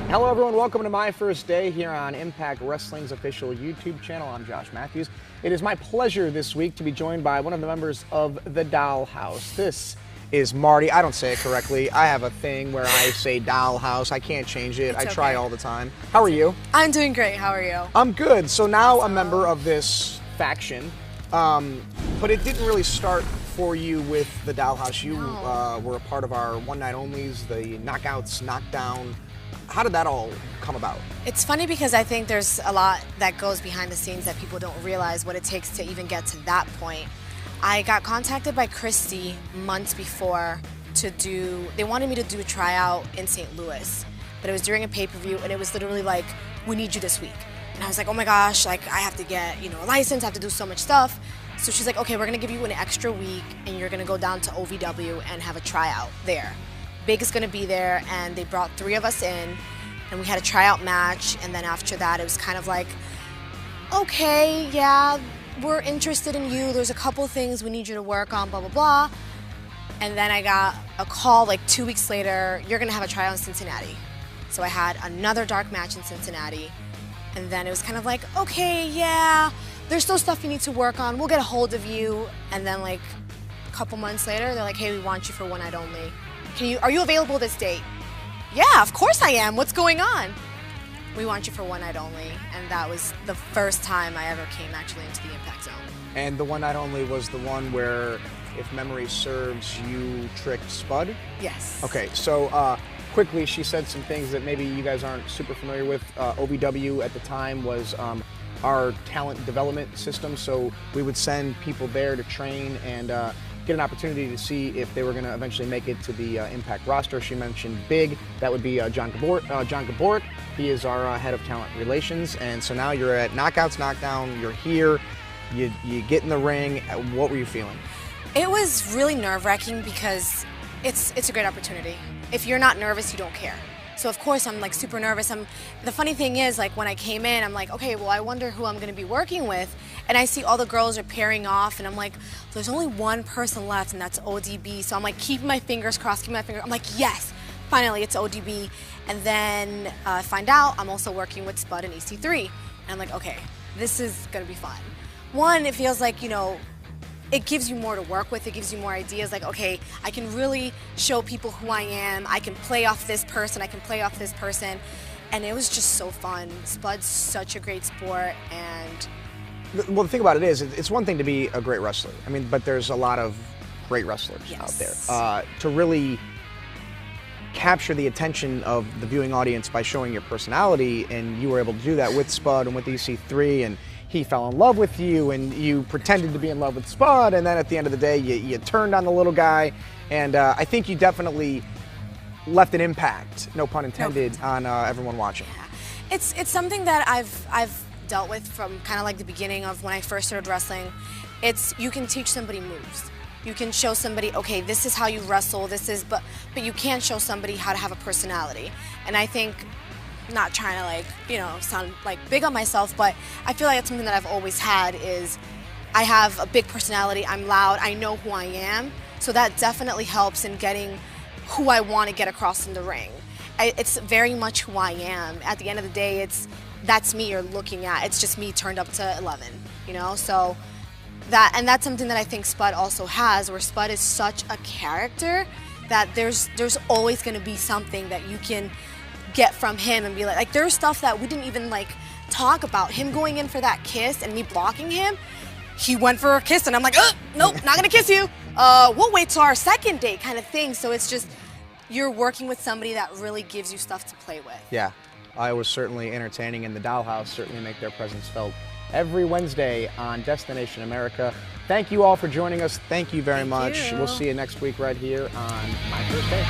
Hello everyone, welcome to my first day here on Impact Wrestling's official YouTube channel. I'm Josh Matthews. It is my pleasure this week to be joined by one of the members of the Dollhouse. This is Marti. I don't say it correctly. I have a thing where I say Dollhouse. I can't change it. I try all the time. How are you? I'm doing great. How are you? I'm good. So now a member of this faction, but it didn't really start for you with the Dollhouse. You were a part of our one night onlys, the Knockouts, Knockdown. How did that all come about? It's funny because I think there's a lot that goes behind the scenes that people don't realize what it takes to even get to that point. I got contacted by Christy months before they wanted me to do a tryout in St. Louis, but it was during a pay-per-view and it was literally like, we need you this week. And I was like, oh my gosh, like I have to get, a license, I have to do so much stuff. So she's like, okay, we're gonna give you an extra week and you're gonna go down to OVW and have a tryout there. Big is gonna be there, and they brought 3 of us in and we had a tryout match, and then after that it was kind of like, okay, yeah, we're interested in you, there's a couple things we need you to work on, blah, blah, blah. And then I got a call like 2 weeks later, you're gonna have a tryout in Cincinnati. So I had another dark match in Cincinnati, and then it was kind of like, okay, yeah, there's still stuff you need to work on, we'll get a hold of you. And then like a couple months later, they're like, hey, we want you for one night only. Are you available this date? Yeah, of course I am. What's going on? We want you for one night only. And that was the first time I ever came actually into the Impact Zone. And the one night only was the one where, if memory serves, you tricked Spud? Yes. Okay, so quickly, she said some things that maybe you guys aren't super familiar with. OVW at the time was our talent development system, so we would send people there to train and get an opportunity to see if they were going to eventually make it to the Impact roster. She mentioned Big, that would be John Gaborik. He is our head of talent relations, and so now you're at Knockouts Knockdown, you're here, you get in the ring. What were you feeling? It was really nerve-wracking because it's a great opportunity. If you're not nervous, you don't care. So of course I'm like super nervous. The funny thing is, like when I came in, I'm like, okay, well I wonder who I'm gonna be working with. And I see all the girls are pairing off and I'm like, there's only one person left and that's ODB. So I'm like keeping my fingers crossed, I'm like, yes, finally it's ODB. And then I find out I'm also working with Spud and EC3. And I'm like, okay, this is gonna be fun. One, it feels like, it gives you more to work with, it gives you more ideas, like, okay, I can really show people who I am, I can play off this person, I can play off this person, and it was just so fun. Spud's such a great sport, and... Well, the thing about it is, it's one thing to be a great wrestler, but there's a lot of great wrestlers out there. To really capture the attention of the viewing audience by showing your personality, and you were able to do that with Spud and with EC3, and he fell in love with you, and you pretended to be in love with Spud, and then at the end of the day, you turned on the little guy, and I think you definitely left an impact, no pun intended, on everyone watching. Yeah. It's something that I've dealt with from kind of like the beginning of when I first started wrestling. You can teach somebody moves. You can show somebody, okay, this is how you wrestle, but you can't show somebody how to have a personality. And I think, not trying to sound like big on myself, but I feel like it's something that I've always had is I have a big personality, I'm loud, I know who I am, so that definitely helps in getting who I want to get across in the ring. It's very much who I am. At the end of the day, that's me you're looking at. It's just me turned up to 11, so that's something that I think Spud also has, where Spud is such a character that there's always going to be something that you can get from him and be like there's stuff that we didn't even talk about. Him going in for that kiss and me blocking him, he went for a kiss and I'm like, nope, not gonna kiss you. We'll wait till our second date kind of thing. So it's just, you're working with somebody that really gives you stuff to play with. Yeah, I was certainly entertaining, and the Dollhouse certainly make their presence felt every Wednesday on Destination America. Thank you all for joining us. Thank you very much. We'll see you next week right here on My First Day.